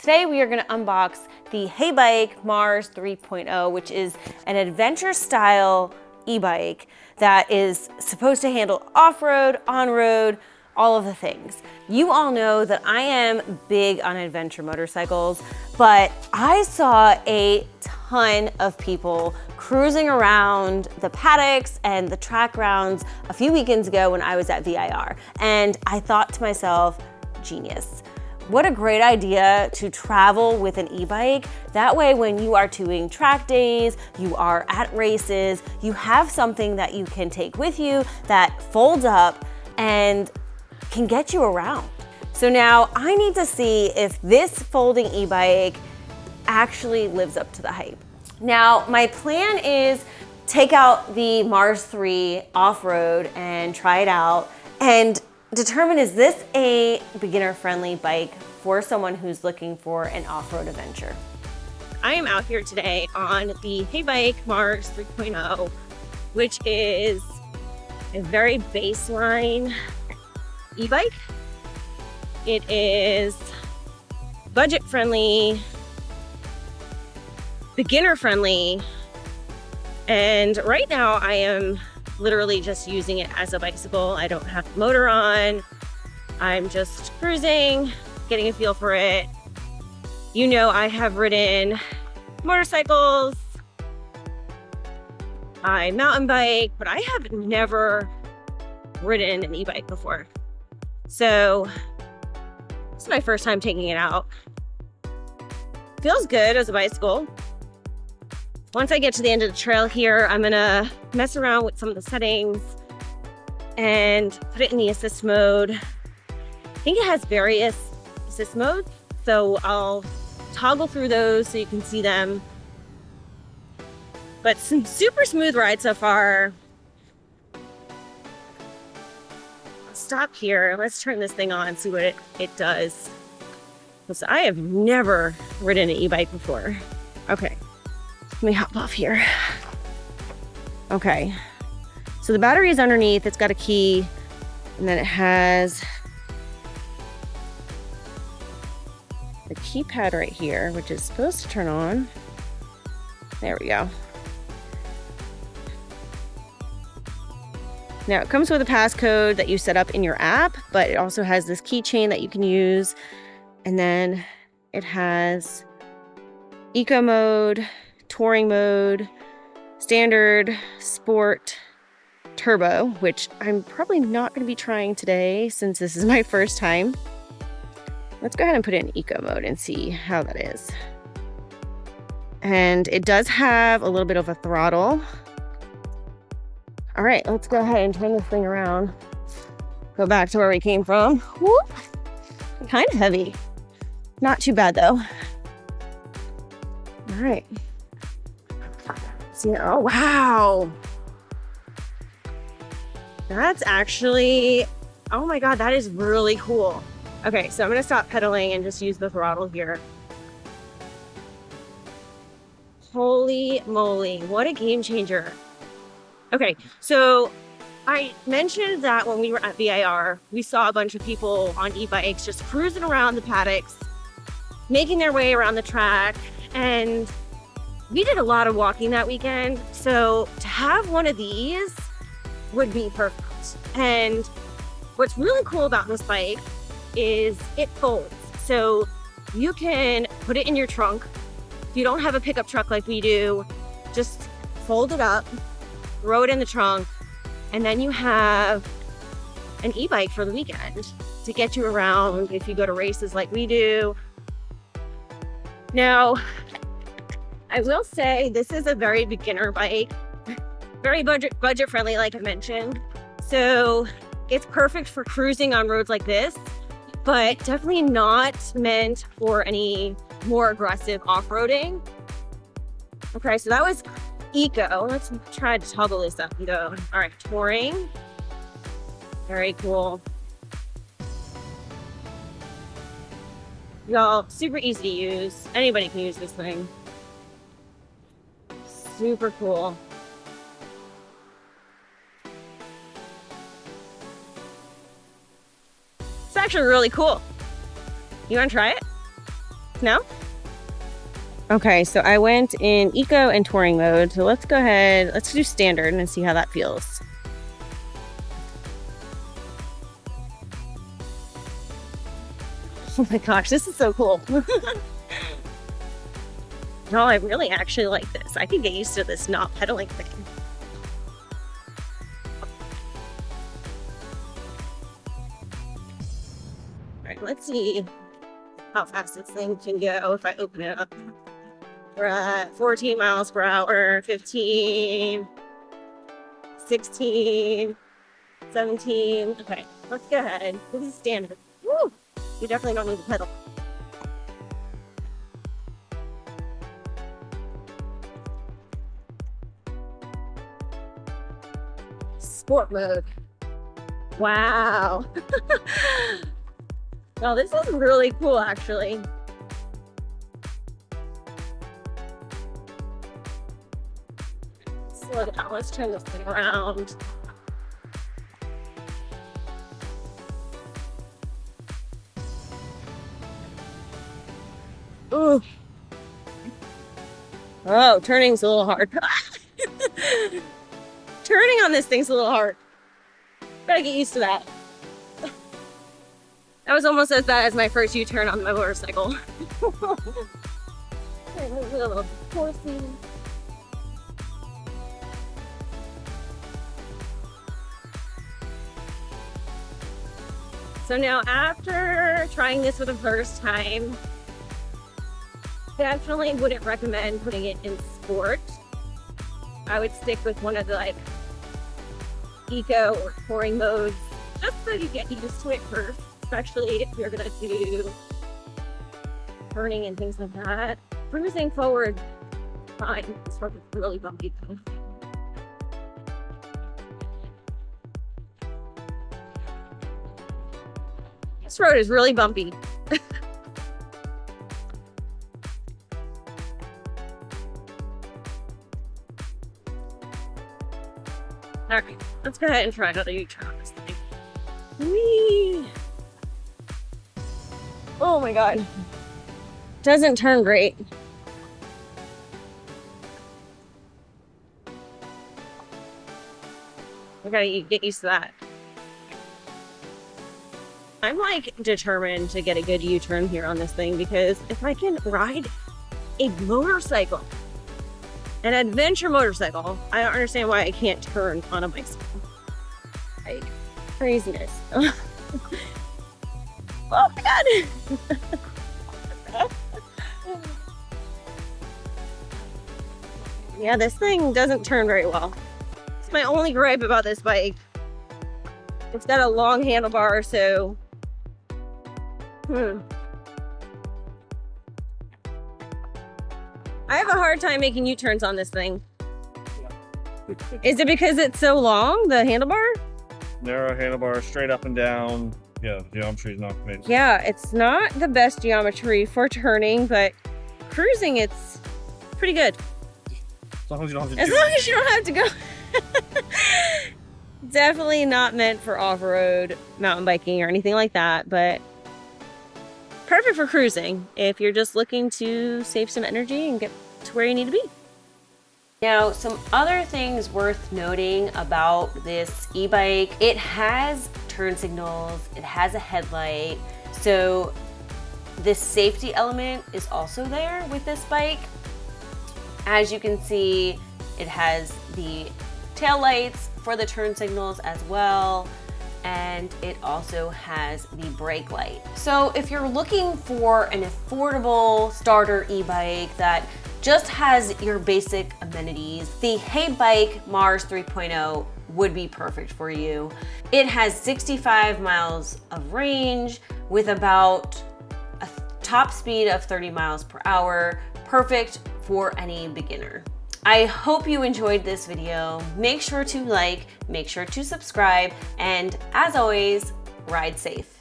Today we are going to unbox the Haybike Mars 3.0, which is an adventure style e-bike that is supposed to handle off-road, on-road, all of the things. You all know that I am big on adventure motorcycles, but I saw a ton of people cruising around the paddocks and the track rounds a few weekends ago when I was at VIR. And I thought to myself, genius. What a great idea to travel with an e-bike. That way, when you are doing track days, you are at races, you have something that you can take with you that folds up and can get you around. So now I need to see if this folding e-bike actually lives up to the hype. Now, my plan is take out the Mars 3 off-road and try it out and determine, is this a beginner-friendly bike for someone who's looking for an off-road adventure? I am out here today on the Haybike Mars 3.0, which is a very baseline e-bike. It is budget-friendly, beginner-friendly, and right now I am literally just using it as a bicycle. I don't have the motor on. I'm just cruising, getting a feel for it. You know, I have ridden motorcycles, I mountain bike, but I have never ridden an e-bike before. So this is my first time taking it out. Feels good as a bicycle. Once I get to the end of the trail here, I'm gonna mess around with some of the settings and put it in the assist mode. I think it has various assist modes, so I'll toggle through those so you can see them. But some super smooth ride so far. I'll stop here. Let's turn this thing on and see what it does. Because I have never ridden an e-bike before. Okay. Let me hop off here. Okay, so the battery is underneath. It's got a key, and then it has the keypad right here, which is supposed to turn on. There we go. Now it comes with a passcode that you set up in your app, but it also has this keychain that you can use, and then it has eco mode, touring mode, standard, sport, turbo, which I'm probably not going to be trying today since this is my first time. Let's go ahead and put it in eco mode and see how that is. And it does have a little bit of a throttle. All right, let's go ahead and turn this thing around. Go back to where we came from. Whoop. Kind of heavy. Not too bad though. All right. Oh, wow. That's actually, oh my God, that is really cool. Okay, so I'm gonna stop pedaling and just use the throttle here. Holy moly, what a game changer. Okay, so I mentioned that when we were at VIR, we saw a bunch of people on e-bikes just cruising around the paddocks, making their way around the track, and we did a lot of walking that weekend, so to have one of these would be perfect. And what's really cool about this bike is it folds. So you can put it in your trunk. If you don't have a pickup truck like we do, just fold it up, throw it in the trunk, and then you have an e-bike for the weekend to get you around if you go to races like we do. Now, I will say this is a very beginner bike, very budget friendly, like I mentioned. So it's perfect for cruising on roads like this, but definitely not meant for any more aggressive off-roading. Okay, so that was eco. Let's try to toggle this up and go. All right, touring. Very cool. Y'all, super easy to use. Anybody can use this thing. Super cool. It's actually really cool. You want to try it? No? Okay, so I went in eco and touring mode. So let's go ahead, let's do standard and see how that feels. Oh my gosh, this is so cool. No, I really actually like this. I can get used to this not pedaling thing. All right, let's see how fast this thing can go if I open it up. We're at 14 miles per hour, 15, 16, 17. Okay, let's go ahead. This is standard. Woo! You definitely don't need to pedal. Sport mode. Wow. Well, this is really cool, actually. Slow down. Let's turn this thing around. Ooh. Oh, turning's a little hard. Turning on this thing's a little hard. Gotta get used to that. That was almost as bad as my first U-turn on my motorcycle. So now after trying this for the first time, definitely wouldn't recommend putting it in sport. I would stick with one of the like eco or touring modes just so you get used to it first, especially if you're gonna do turning and things like that. Cruising forward, fine. This road is really bumpy though. This road is really bumpy. All right, let's go ahead and try another U-turn on this thing. Whee! Oh my God. Doesn't turn great. I gotta get used to that. I'm like determined to get a good U-turn here on this thing because if I can ride a motorcycle, an adventure motorcycle, I don't understand why I can't turn on a bicycle. Like, craziness. Oh my God. Yeah, this thing doesn't turn very well. It's my only gripe about this bike. It's got a long handlebar, so I have a hard time making U-turns on this thing. Is it because it's so long, the handlebar? Narrow handlebar, straight up and down. Yeah, geometry is not amazing. Yeah, it's not the best geometry for turning, but cruising, it's pretty good. As long as you don't have to As long as you don't have to go. Definitely not meant for off-road mountain biking or anything like that, but perfect for cruising if you're just looking to save some energy and get to where you need to be. Now, some other things worth noting about this e-bike, it has turn signals, it has a headlight, so this safety element is also there with this bike. As you can see, it has the tail lights for the turn signals as well, and it also has the brake light. So if you're looking for an affordable starter e-bike that just has your basic amenities, the Haybike Mars 3.0 would be perfect for you. It has 65 miles of range with about a top speed of 30 miles per hour, perfect for any beginner. I hope you enjoyed this video. Make sure to like, make sure to subscribe, and as always, ride safe.